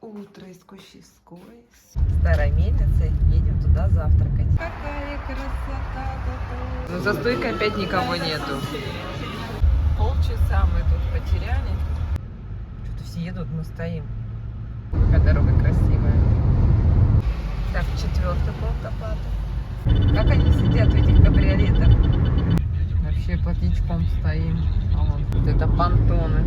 утро из Кущевской. Старой мельницей. Едем туда завтракать. Какая красота тут. Но за стойкой опять никого нету. Полчаса мы тут потеряли. Что-то все едут, мы стоим. Какая дорога красивая. Так, 4-й пункт оплаты. Как они сидят в этих кабриолетах? Вообще плотничком стоим. А вот это понтоны.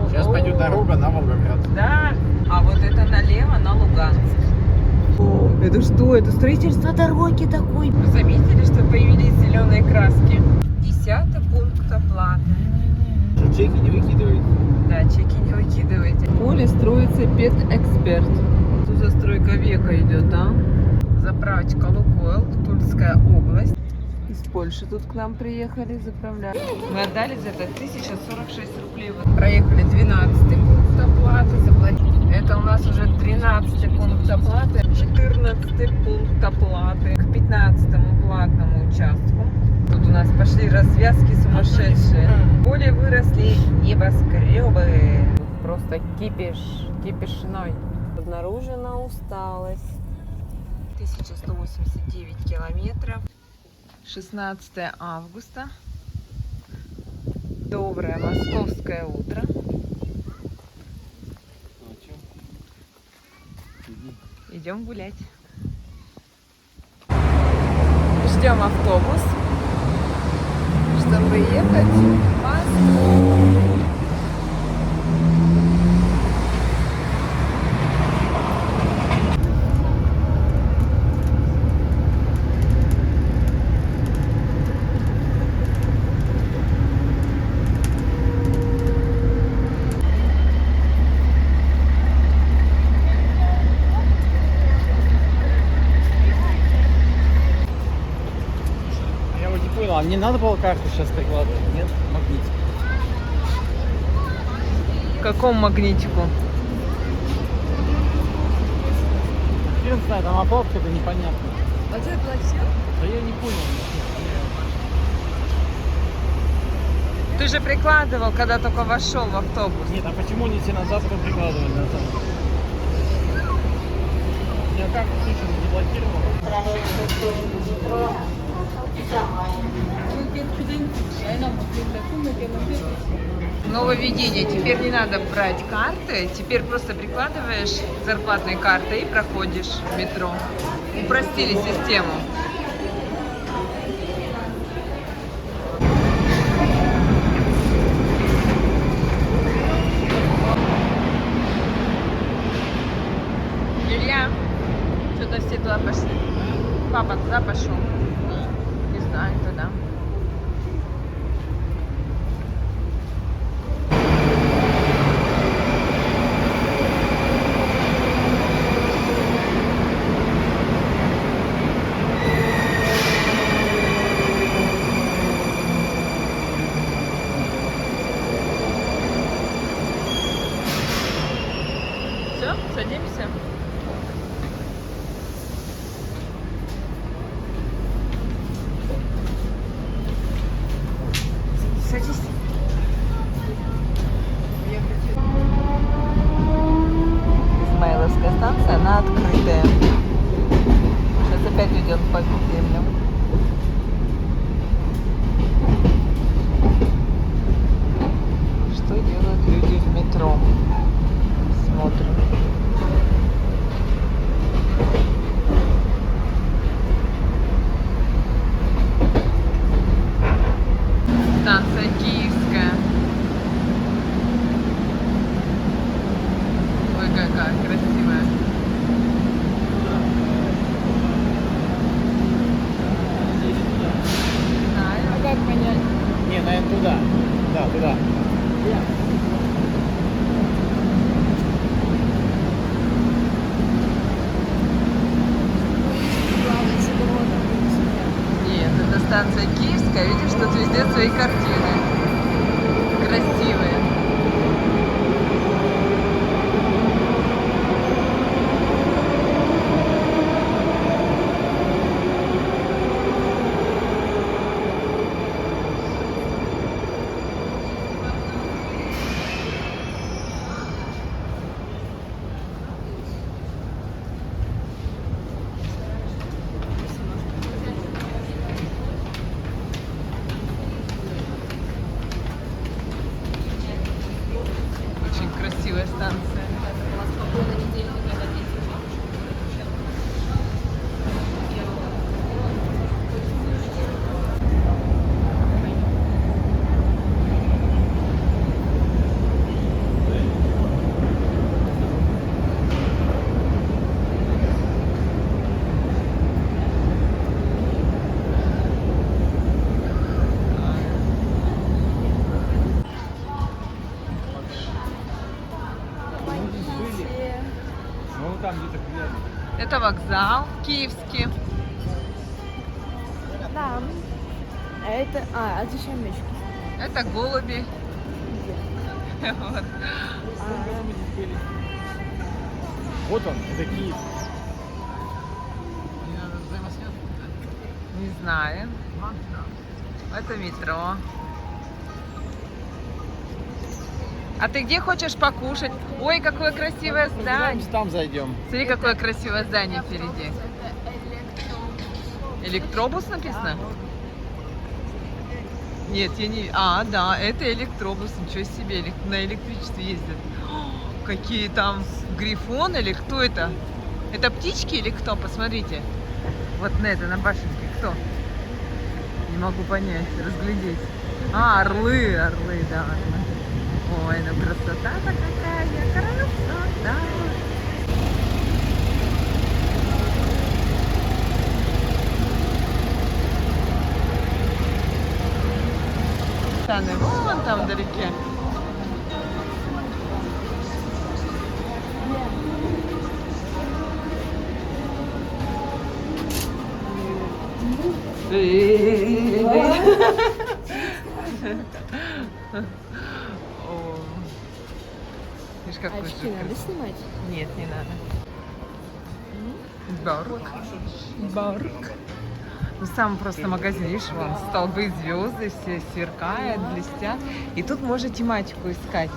Сейчас пойдет дорога на Волгоград. Да, а вот это налево на Луганск. О, это что? Это строительство дороги такой. Вы заметили, что появились зеленые краски? 10-й пункт оплаты. Что, чеки не выкидывают? Да, чеки не выкидывайте. В поле строится педэксперт. Тут застройка века идет, а? Заправочка Лукойл, Тульская область. Из Польши тут к нам приехали заправлять. Мы отдали за это 1046 рублей. Проехали 12-й пункт оплаты, заплатили. Это у нас уже 13-й пункт оплаты, 14-й пункт оплаты к 15-му платному участку. Тут у нас пошли развязки сумасшедшие. В поле выросли небоскребы. Просто кипиш, кипишной. Обнаружена усталость. 1189 километров. 16 августа. Доброе московское утро. Идем гулять. Ждем автобус, чтобы ехать в Москву. А не надо было карту сейчас прикладывать? Нет? Магнитик. В каком магнитику? Я не знаю, там оплатка-то непонятно. А ты платил? Да я не понял. Ты же прикладывал, когда только вошел в автобус. Нет, а почему не все назад прикладывали назад? Я карту случайно заблокировал. Нововведение. Теперь не надо брать карты. Теперь просто прикладываешь зарплатной картой и проходишь в метро. Упростили систему. Илья, что-то все туда пошли. Папа туда пошел. Не знаю, туда. Все, садимся. Садись. Измайловская станция, она открытая. Сейчас опять идет по землям. Что делают люди в метро? Смотрим. Станция Киевская. Ой, какая красивая. Знаю. А как понять? Не, наверное, туда. Да, туда. Нет, это станция Киевская. Видишь, тут везде свои картины. Красивые. Ну там где-то приятно. Это вокзал киевский. Да. А это... А зачем мешки? Это голуби. Вот. Вот он, это Киев. Не знаю. Это метро. А ты где хочешь покушать? Ой, какое красивое здание. Там зайдем. Смотри, какое красивое здание впереди. Электробус написано? Нет, я не... А, да, это электробус. Ничего себе, на электричестве ездят. О, какие там грифоны или кто это? Это птички или кто? Посмотрите. Вот на это, на башенке. Кто? Не могу понять, разглядеть. А, орлы, да. Ой, ну красота-то какая, красота. Вон там вдалеке. Видишь, какой же Очки надо снимать? Нет, не надо. Барк. Ну, сам просто магазин, видишь, вон столбы, звезды, все сверкают, блестят. И тут можно тематику искать.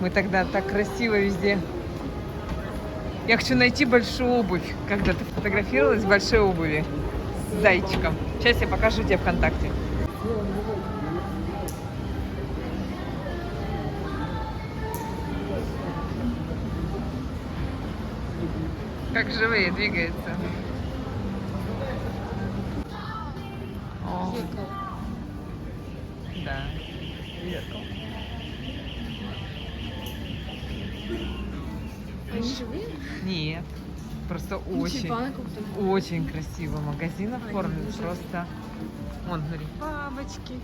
Мы тогда так красиво везде. Я хочу найти большую обувь. Когда ты фотографировалась в большой обуви с зайчиком. Сейчас я покажу тебе ВКонтакте. Как живые двигаются. О. Да. Они живые? Нет. Просто Тюльпаны как-то. очень красиво. Магазин оформлен просто. Вон, смотри, бабочки.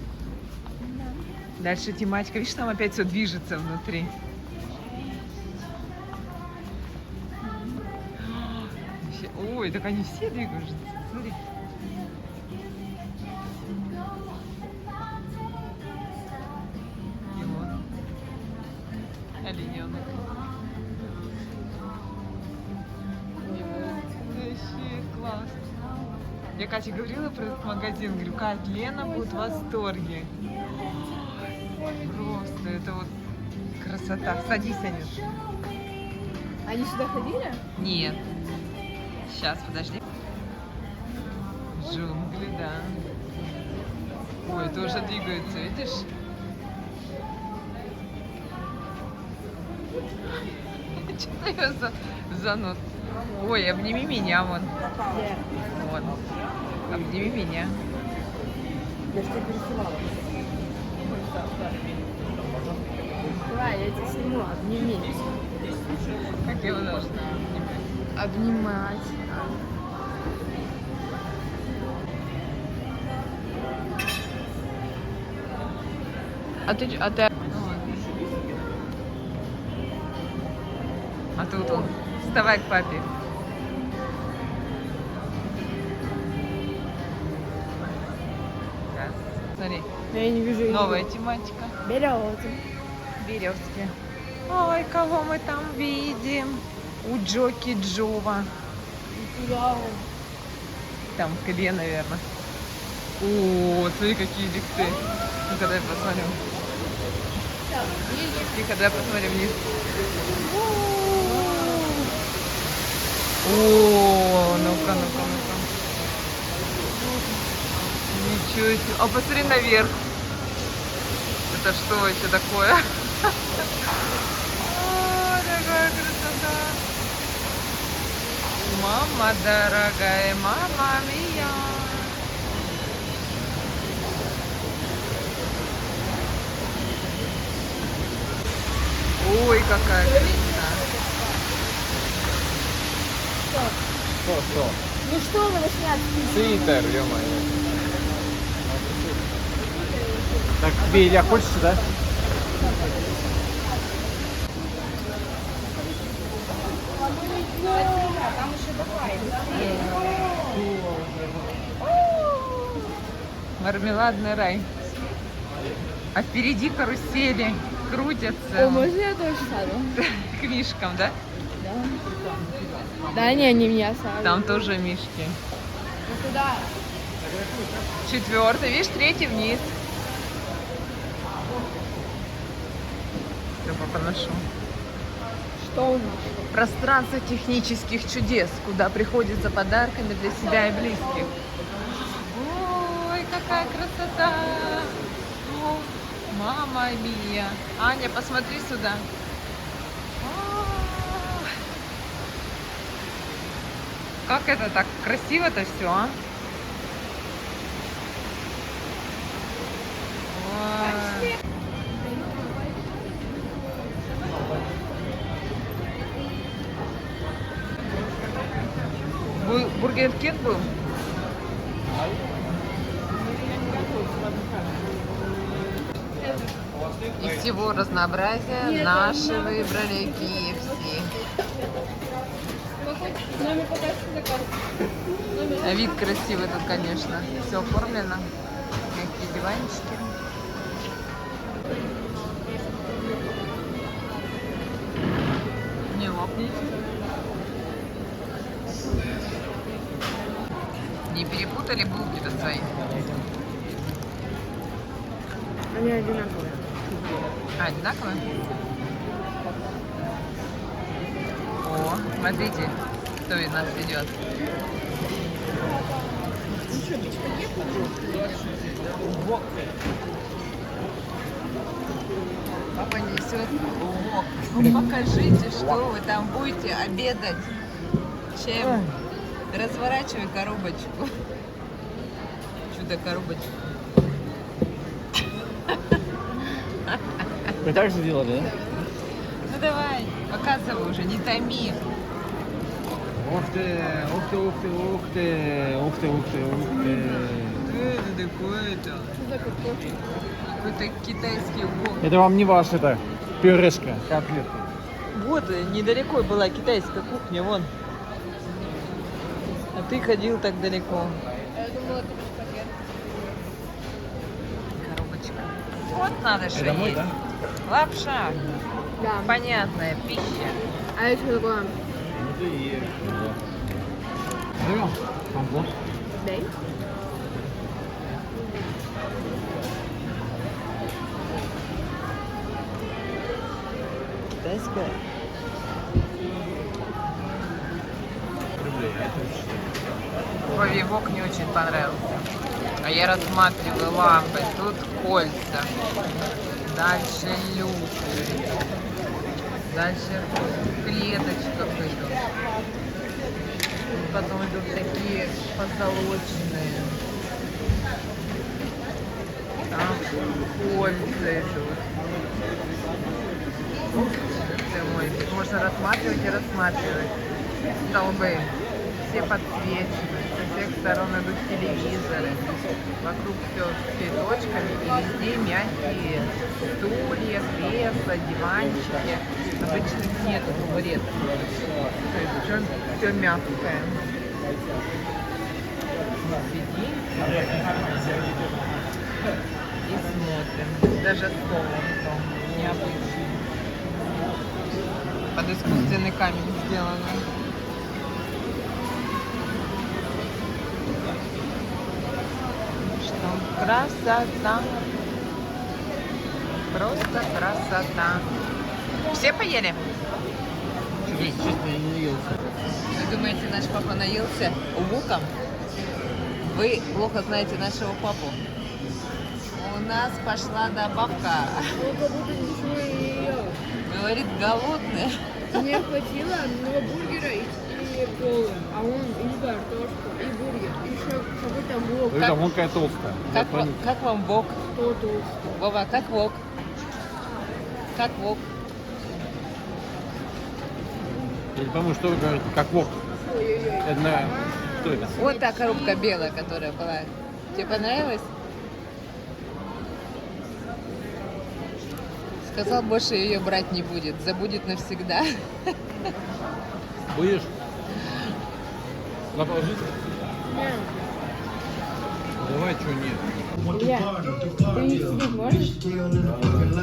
Дальше тематика. Видишь, там опять все движется внутри. Ой, так они все двигаются. Смотри. И вот. Олененок. Вообще классно. Я Кате говорила про этот магазин. Говорю, Кать, Лена будет в восторге. Просто это вот красота. Садись, Анюш. Они сюда ходили? Нет. Сейчас, подожди. Джунгли, да. Ой, тоже двигаются, видишь? Что-то я занут. Ой, обними меня вон. Вот. Обними меня. Я что пересылала. Давай, я тебя сниму, обними. Как я его должна Обнимать. А ты... А тут он. Вставай к папе. Сейчас. Смотри. Я не вижу. Новая тематика. Березы. Березки. Ой, кого мы там видим? У Джоки Джова. Там Кле, наверное. О, смотри, какие лифты. Ну-ка, дай посмотрим. Тихо, дай посмотрим вниз. О, ну-ка, ну-ка, ну-ка. Ничего себе. А посмотри наверх. Это что вообще такое? О, такая красота. Мама дорогая, мама мия. Ой, какая красота. Что? Ну что вы начинаете? Свитер, ё-моё. Так, тебе, Илья, хочешь сюда? Да. Мармеладный рай. А впереди карусели О, крутятся можно я тоже сяду? к мишкам, да? Да. Да, не, не меня сяду. Там тоже мишки. Ну куда? 4-й, видишь, 3-й вниз. Я поношу. Что у нас? Пространство технических чудес, куда приходят за подарками для себя и близких. Ой, какая красота! О, мама мия! Аня, посмотри сюда. О, как это так красиво-то все, а? Ой. Бургер Кинг был? Из всего разнообразия наши выбрали KFC. Номер покажи заказ. А вид красивый тут, конечно. Все оформлено. Мягкие диванчики. Не лопнет. Не перепутали булки-то свои? Они одинаковые. А, одинаковые? О, смотрите, кто из нас ведет. Папа несет вок. Покажите, что вы там будете обедать. Чем? Разворачивай коробочку. Чудо-коробочку. Вы так же делали, да? Ну давай, показывай уже, не томи. Ух ты, ух ты, ух ты, ух ты, ух ты, ух ты, ух ты. Это такое-то. Что за картофель? Какой-то китайский вок. Это вам не ваш, это пюрешка, котлетка. Вот, недалеко была китайская кухня, вон. А ты ходил так далеко. Я думала, это спагетти. Коробочка. Вот надо что Это мой, есть. да? Лапша. Да. Понятная пища. А это что такое? Это и есть. Берем компот. Дай. Китайская. Вове вок не очень понравился. А я рассматриваю лампы. Тут кольца. Дальше люк. Дальше в клеточках идут. Потом идут такие позолоченные. Там кольца идут. Ты мой, можно рассматривать и рассматривать. Столбы. Все подсвечены. Со всех сторон идут телевизоры. Вокруг все с цветочками. И везде мягкие стулья, кресла, диванчики. Обычных нет табуретов. То есть все мягкое. Сидим и смотрим. Даже стол необычный. Под искусственный камень сделано. Что красота. Просто красота. Все поели? Честно, я не наелся. Вы думаете, наш папа наелся луком? Вы плохо знаете нашего папу. У нас пошла добавка. Он как будто ничего не ел. Говорит, голодный. Мне хватило одного бургера и колы. А он и картошку, и бургер. И еще какой-то вок. Это вон какая толстая. Как вам вок? Кто толстый? Вова, как вок? Как вок? Я не пойму, что вы говорите, как вок. Ой-ой-ой. Это на... Что это? Вот та коробка белая, которая была. Тебе понравилась? Сказал, больше ее брать не будет. Забудет навсегда. Будешь? Заложить? Нет. Давай, что нет. Илья, ты не сидеть можешь?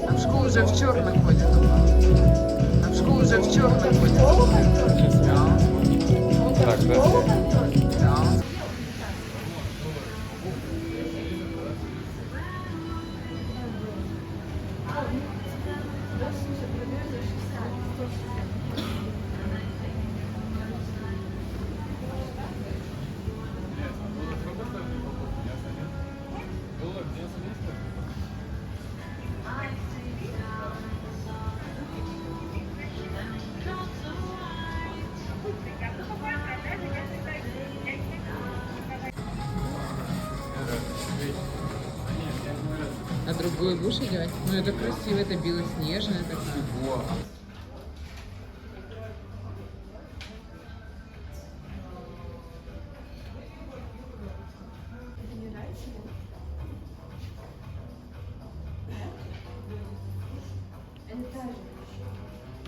А в школу уже в черных ходит. А в школу уже в черных ходит. Да. Так, да. Да. А другую будешь одевать? Ну это красиво, это белоснежное такое.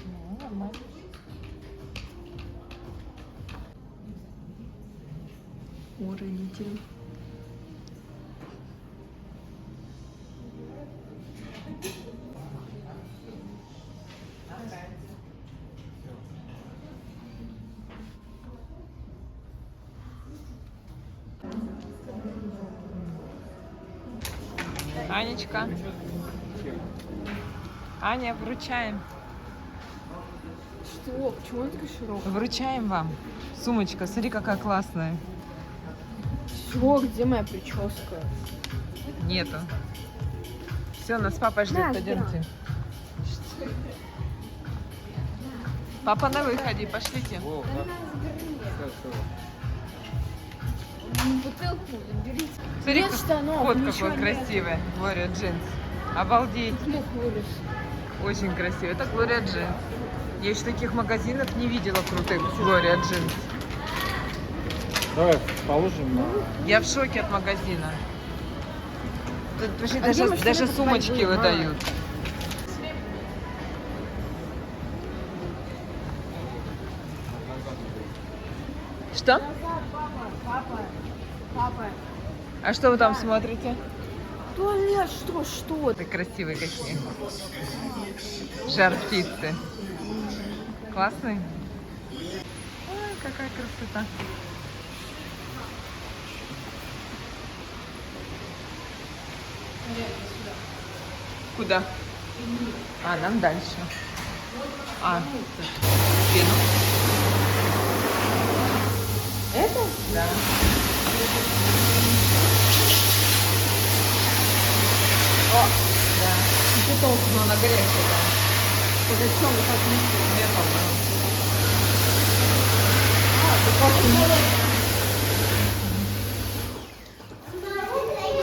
Ну, нормально. Уронитель. Анечка. Аня, вручаем. Что? Почему она такая широкая? Вручаем вам. Сумочка, смотри, какая классная. Что? Где моя прическа? Нету. Все, нас папа ждет, На, пойдемте. Папа на выходе, пошлите. О, Бутылку берите. Смотри, Нет штанов, кот ничего какой нет. красивый. Глория Джинс. Обалдеть. Лук вырос. Очень красивый. Это Глория Джинс. Я еще таких магазинов не видела крутых. Глория Джинс. давай положим на... Я в шоке от магазина. Тут почти А где мы даже что-то сумочки покупать будем, выдают. Что? Папа. А что вы там смотрите? Туалет, что? Вот и красивые какие. Жар птицы. Классный? Ой, какая красота. Куда? А, нам дальше. А, спину. Это? Да. О, да. Питон, но она горячая, да. Зачем? Как не Я помню.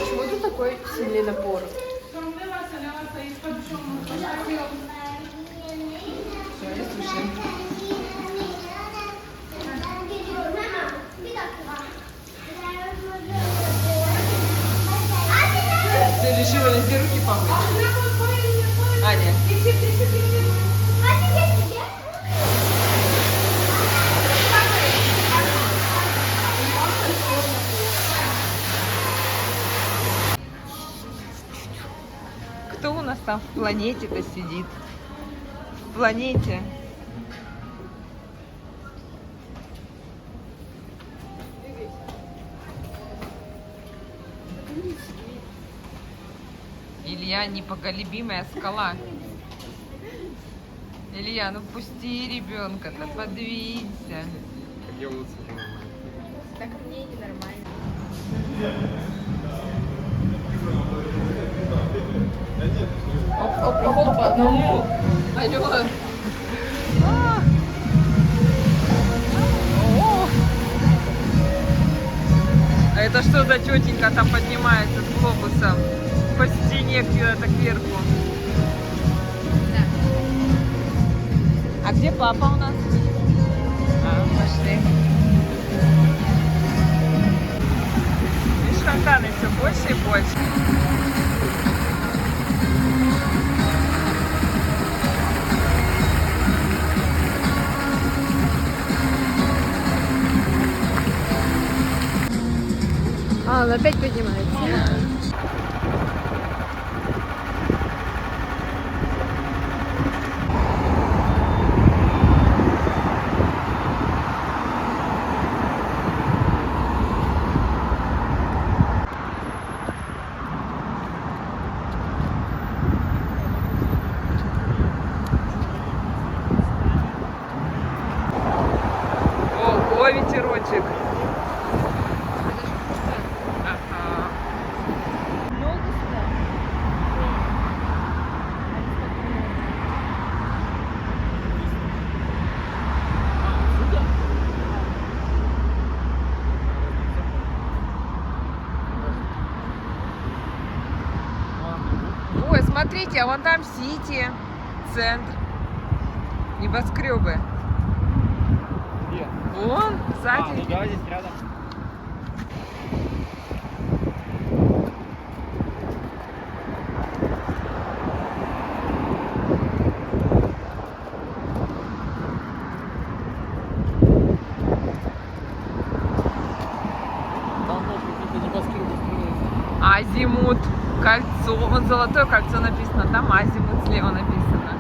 Почему тут такой сильный напор? Все, я слушаю. Ты решила везде руки помыть? Аня. Кто у нас там в планете-то сидит? В планете. Илья, непоколебимая скала. Илья, ну пусти ребенка-то, подвинься. Где лучше? Так мне ненормально. Оп, по одному. Алло. А это что за тетенька там поднимается с глобусом по стене куда-то кверху? А папа у нас? Пошли. Видишь, фонтаны все больше и больше. А, он опять поднимается. Ого, ветерочек. Ага. Ногу сюда. Ой, смотрите, а вон там Сити, центр, небоскребы. Где? Вон, сзади. Ну да, здесь рядом. Там может какие-то небоскребы строятся. Азимут, кольцо. Вон золотое кольцо написано, там Азимут слева написано.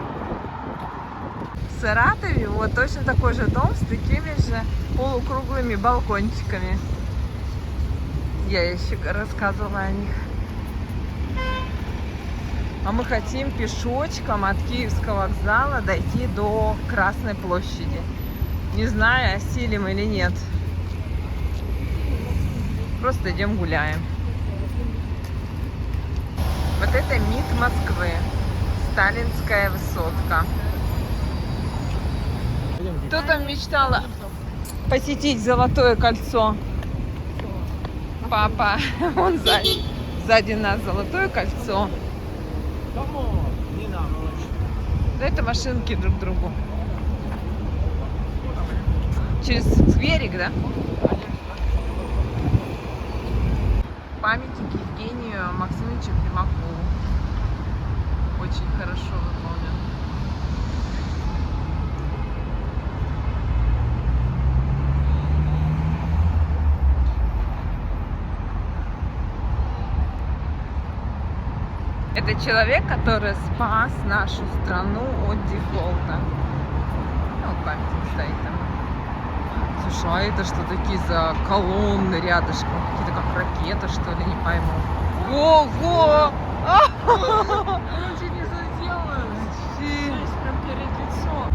В Саратове вот точно такой же дом с такими же полукруглыми балкончиками. Я еще рассказывала о них. А мы хотим пешочком от Киевского вокзала дойти до Красной площади. Не знаю, осилим или нет. Просто идем гуляем. Вот это МИД Москвы. Сталинская высотка. Кто там мечтала посетить Золотое кольцо? Папа. Вон сзади. Сзади нас Золотое кольцо. Кому? Не нам. Да это машинки друг другу. Через берег, да? Памятник Евгению Максимовичу Примакову. Очень хорошо выполнен. Это человек, который спас нашу страну от дефолта. Ну, памятник стоит там. Слушай, а это что такие за колонны рядышком? Какие-то как ракета, что ли, не пойму. Ого! Он чуть не задел. Здесь прям перед лицом.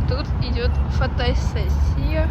Тут идет фотосессия.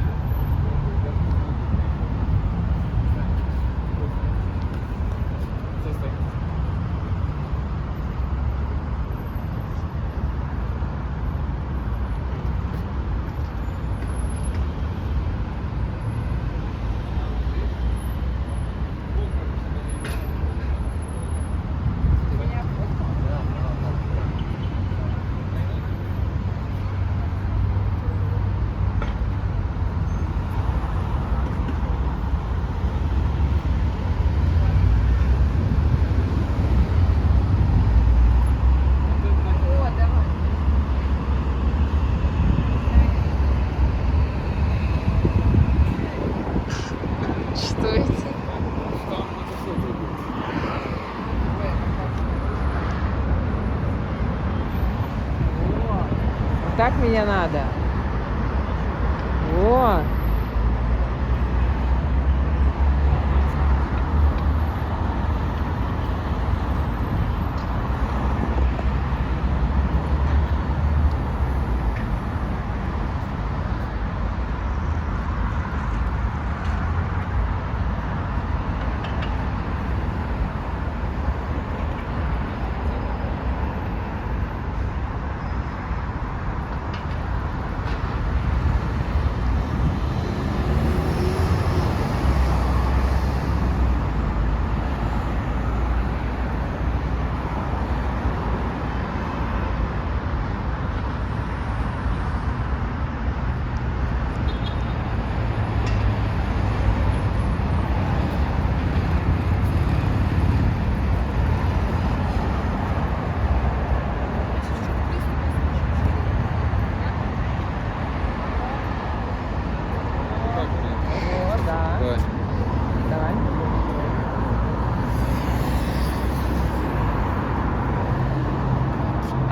Что это? Так меня надо. О!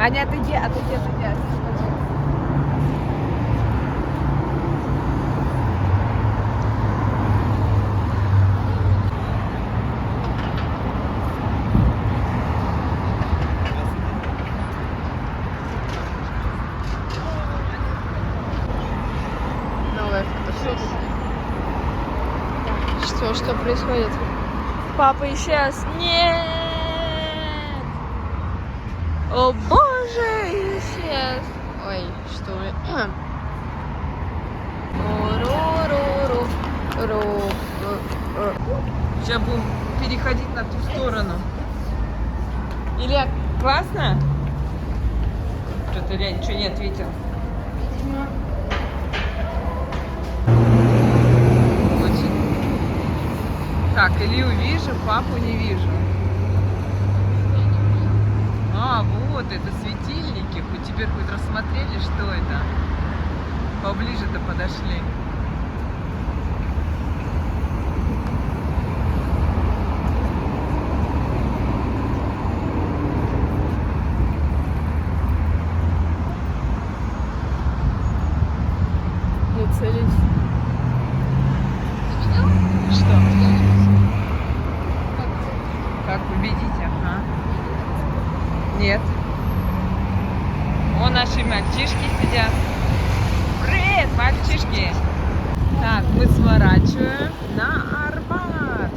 Аня, отойди. Новая фотосессия. Что происходит? Папа исчез. Нет! О боже, исчез. Ой, что ли? Сейчас будем переходить на ту сторону. Илья, классно? Что-то Илья ничего не ответил. Очень. Так, Илью вижу, папу не вижу. А, вот это светильники. Хоть теперь хоть рассмотрели, что это. Поближе-то подошли. Не целись. Что? Как вы видите? Ага. Нет. Вон наши мальчишки сидят. Привет, мальчишки! Так, мы сворачиваем на Арбат.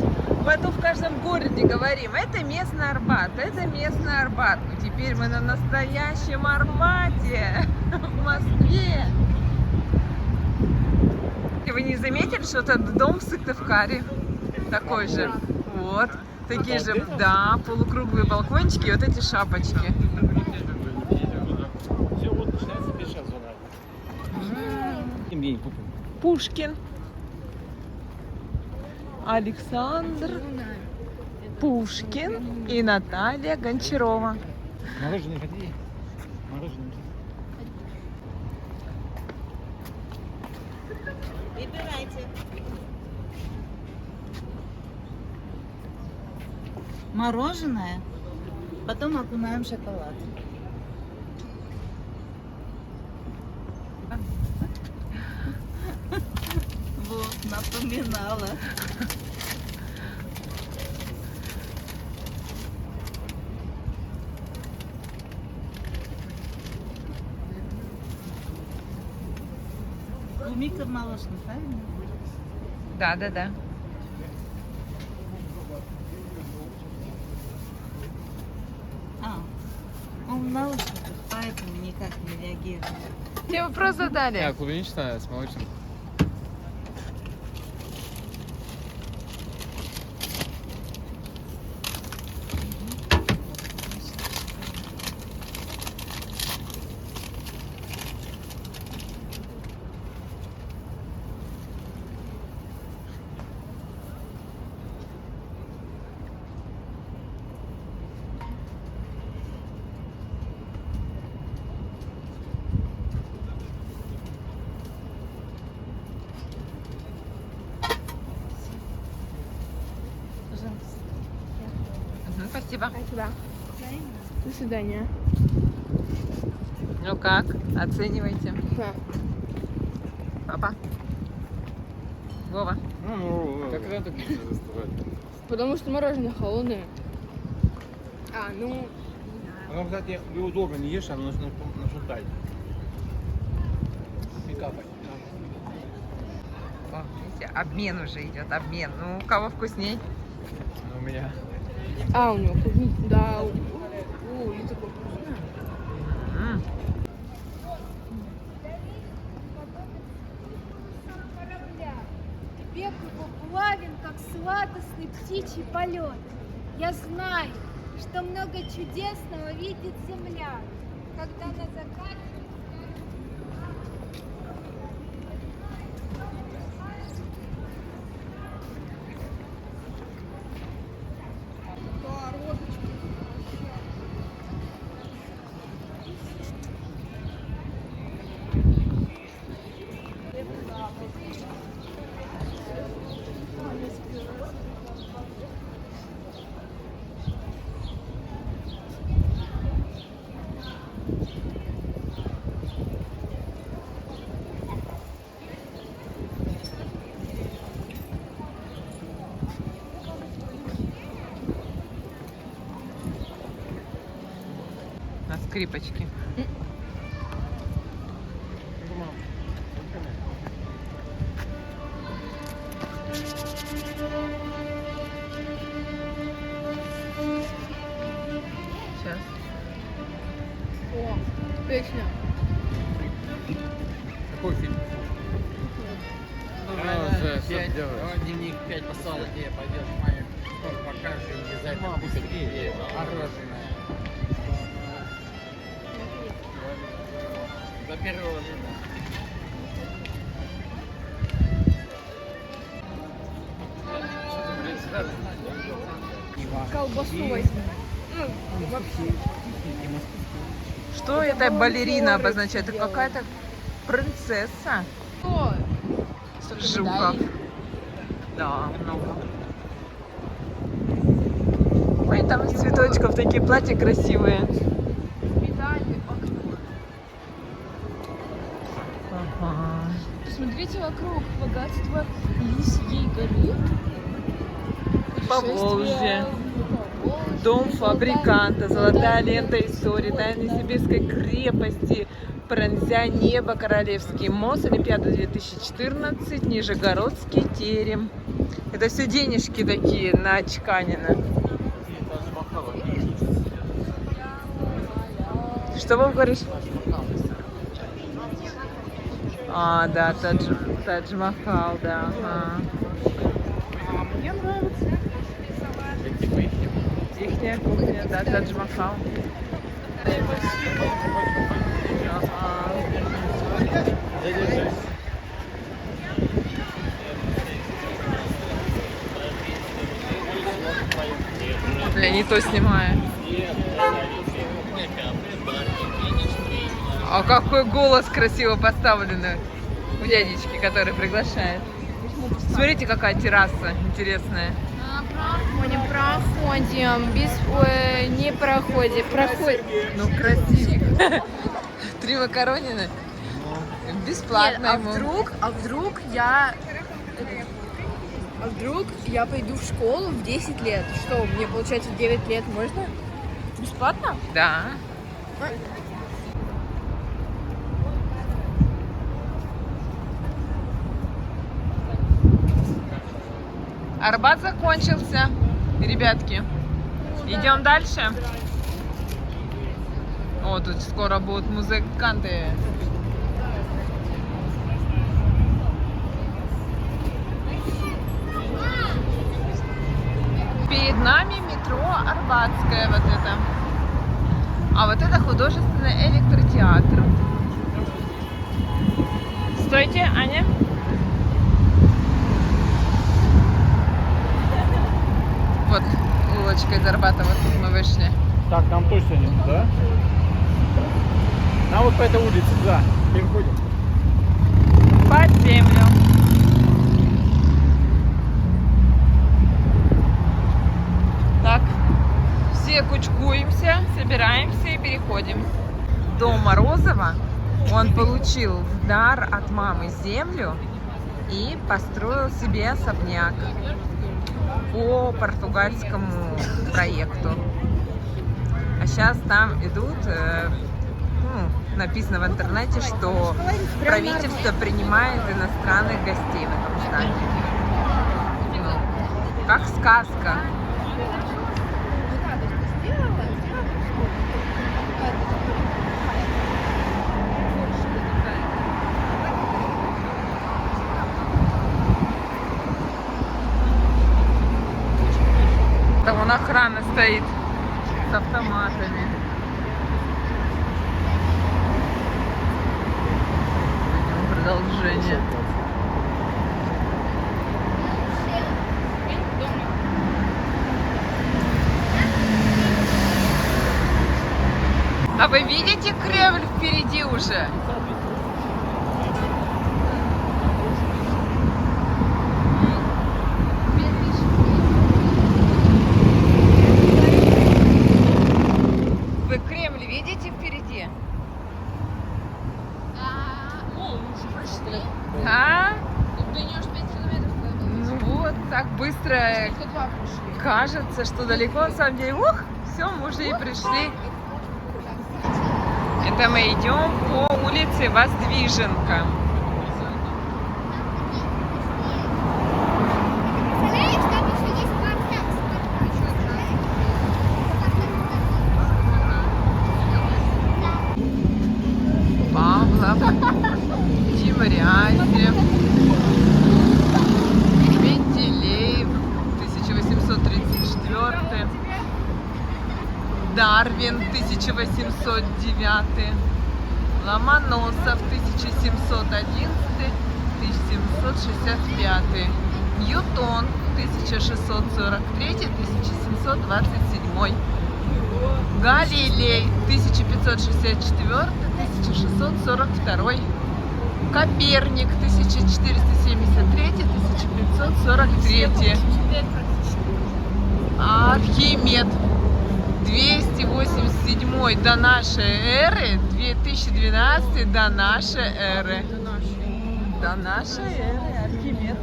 Потом в каждом городе говорим, это местный Арбат, это местный Арбат. Но теперь мы на настоящем Арбате в Москве. И вы не заметили, что этот дом в Сыктывкаре такой же? Вот. Такие же, да, полукруглые балкончики и вот эти шапочки. Все, вот начинается пешая зона. День купим. Пушкин. Александр Пушкин и Наталья Гончарова. Мороженое хотите? Мороженое. Выбирайте. Мороженое, потом окунаем в шоколад. Вот, напоминала. Клубника в молочном, правильно? Да. Он молочный, поэтому никак не реагирует. Тебе вопрос задали. Клубничная с молочным. Спасибо. Спасибо. До свидания. Ну как? Оценивайте. Да. Папа. Вова. Как это так можно заставать? Потому что мороженое холодное. Оно, кстати, неудобно, не ешь, оно нужно нашептать. И капать. О, видите, обмен уже идет, обмен. Ну, у кого вкусней? У меня. У него клубника. Да. И такой вкусный. М. Бег его плавен, как сладостный птичий полет. Я знаю, что много чудесного видит земля, когда на закате... скрипочки. Сейчас. О, песня. Какой фильм? Дневник 5 посылал, где пойдешь, мою покажешь, обязательно быстрее, мороженое. За первого жена. Колбасу возьми. Что эта балерина обозначает? Это какая-то принцесса. О, Жуков. Да, много. Ой, там из цветочков такие платья красивые. медали, окно. Ага. Посмотрите вокруг, богатство Лисьей горы. Поволжье. Поволжье, Дом фабриканта, золотая лента истории, тайны Сибирской крепости, пронзя небо, Королевский мост, Олимпиада 2014, Нижегородский терем. Это все денежки такие на Чканина. Что вы говоришь? А, да, Тадж-Махал, да. Ага. Мне нравится. Ихняя кухня, да, Тадж-Махал. Я не то снимаю. А какой голос красиво поставленный у дядечки, который приглашает. Смотрите, какая терраса интересная. Проходим, не проходим, проходим. Ну, красивенько. 3 макаронины. Бесплатно ему. А вдруг я пойду в школу в 10 лет? Что, мне получается в 9 лет можно? Бесплатно? Да. Арбат закончился, ребятки. Идем дальше. О, тут скоро будут музыканты. Перед нами метро Арбатское, вот это. А вот это художественный электротеатр. Стойте, Аня. Вот улочка из Арбата, вот тут мы вышли. Так, нам точно не туда. Нам вот по этой улице, да, переходим. Под землю. Так, все кучкуемся, собираемся и переходим. Дом Морозова, он получил в дар от мамы землю и построил себе особняк по португальскому проекту. А сейчас там идут, написано в интернете, что правительство принимает иностранных гостей в этом здании. Ну, как сказка. Там вон охрана стоит с автоматами. Пойдем продолжение. А вы видите Кремль впереди уже? Вы Кремль видите впереди? А? Ну вот, так быстро кажется, что далеко, на самом деле. Ух, все, мы уже и пришли. Это мы идем по улице Воздвиженка. Представляешь, там еще есть парк. Павлов, Тимирязев, Менделеев, 1834, Дарвин, 1809, Ломоносов, 1711-1765, Ньютон, 1643-1727, Галилей, 1564-1642, Коперник, 1473-1543, Архимед, 287 до нашей эры, 2012 до нашей эры. До нашей эры, Архимед.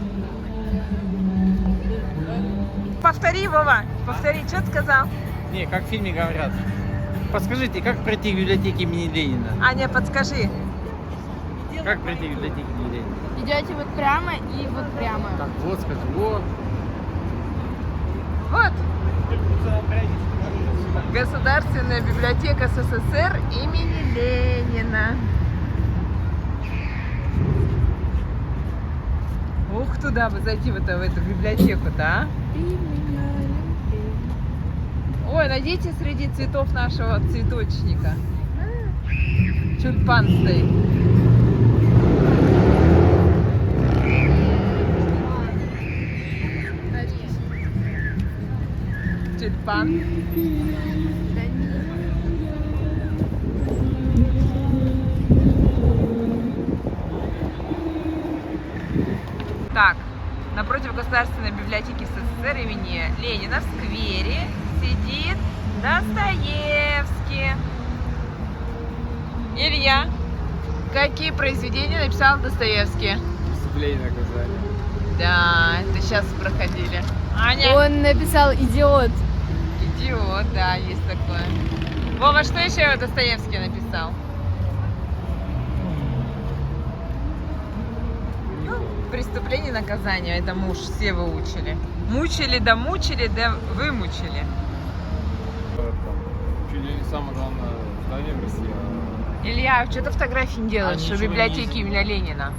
Повтори, Вова, повтори, что ты сказал? Не, как в фильме говорят. Подскажите, как пройти к библиотеке имени Ленина? Аня, подскажи. Как пройти к библиотеке имени Ленина? Идете вот прямо и вот прямо. Так, вот скажи, вот. Вот. Государственная библиотека СССР имени Ленина. Ух, туда бы зайти в эту библиотеку, да? Ой, найдите среди цветов нашего цветочника. Тюльпан стоит. Тюльпан. Так, напротив Государственной библиотеки СССР имени Ленина в сквере сидит Достоевский. Илья, какие произведения написал Достоевский? Преступление и наказание. Да, это сейчас проходили. Аня? Он написал «Идиот». Идиот, да, есть такое. Вова, что еще Достоевский написал? Ну, «Преступление и наказание». Это мы уж все выучили. Мучили, да вымучили. Чуть ли не самое главное здание в России. Илья, что ты фотографии не делаешь в ничего библиотеке не имени Ленина?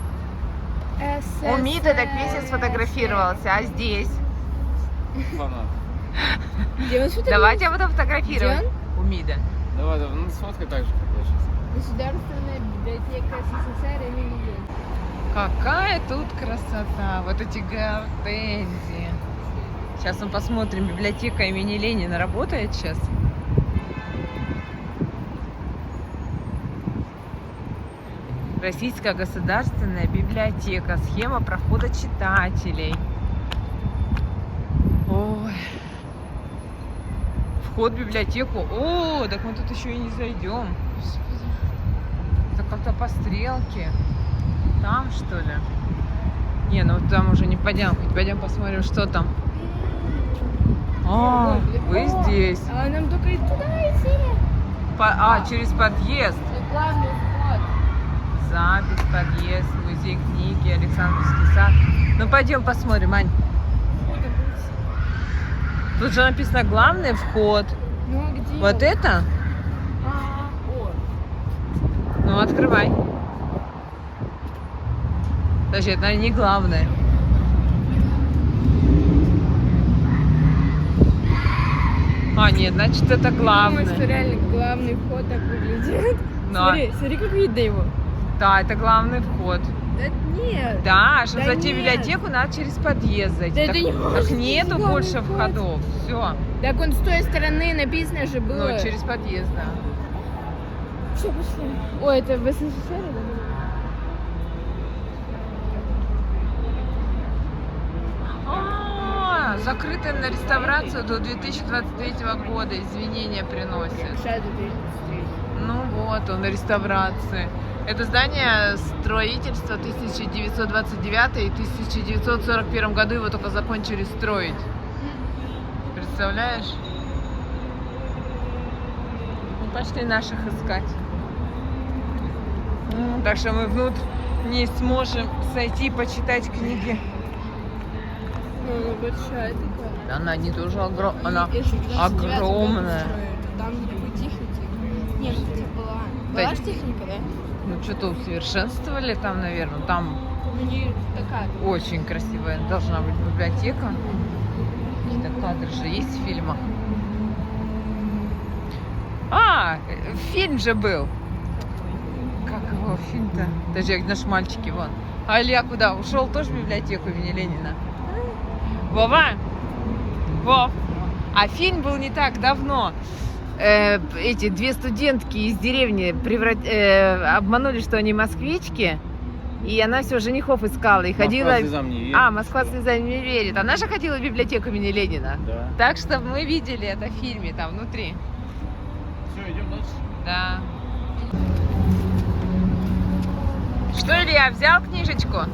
У МИДа так весь сфотографировался, а здесь? Фанат. Где он что-то Давайте я буду фотографировать. Где У МИДа. Давай, ну сфоткай так же, как я сейчас. Государственная библиотека СССР имени Ленина. Какая тут красота! Вот эти гортензии. Сейчас мы посмотрим, библиотека имени Ленина работает сейчас. Российская государственная библиотека. Схема прохода читателей. Ой. Вход в библиотеку. О, так мы тут еще и не зайдем. Это как-то по стрелке. Там, что ли? Не, ну там уже не пойдем. Пойдем посмотрим, что там. А, вы здесь. А нам только и туда идти. Через подъезд. Главный вход. Запись, подъезд, музей книги, Александровский сад. Ну пойдем посмотрим, Ань. Тут же написано главный вход. Ну а где? Вот это? О. Ну открывай. Подожди, это не главное. А, нет, значит это Думаю, что главное. реально главный вход так выглядит. Да. Смотри, как видно его. Да, это главный вход. Да нет. Да, чтобы Да зайти в нет. библиотеку, надо через подъезд зайти. Да так, это не так может нету быть больше главный вход. входов. Все. Так он с той стороны написано же было. Ну, через подъезд, да. Все, пошли. Ой, это в СССР, да? Закрыто на реставрацию до 2023 года. Извинения приносят. Сейчас 2003. Ну вот он, на реставрации. Это здание строительства 1929 и 1941 году его только закончили строить. Представляешь? Ну, пошли наших искать. Так что мы внутрь не сможем зайти почитать книги. Ну, она большая такая. Она не тоже огромная, она И если в 29 огромная. году строят, там никакой техники. Нет, типа была. Да. Была ж техника, да? Ну, что-то усовершенствовали там, наверное. Там Ну, не такая. очень красивая должна быть библиотека. Какие-то кадры же есть в фильмах. А, фильм же был. Как его фильм-то? Даже наши мальчики, вон. А Илья куда? Ушел тоже в библиотеку имени Ленина. Вова! Вов! А фильм был не так давно. Эти две студентки из деревни обманули, что они москвички. И она все женихов искала и ходила. Москва слезам не верит. А, Москва слезам не верит. Она же ходила в библиотеку имени Ленина. Да. Так что мы видели это в фильме там внутри. Все, идем дальше. Да. Что, Илья, взял книжечку? А?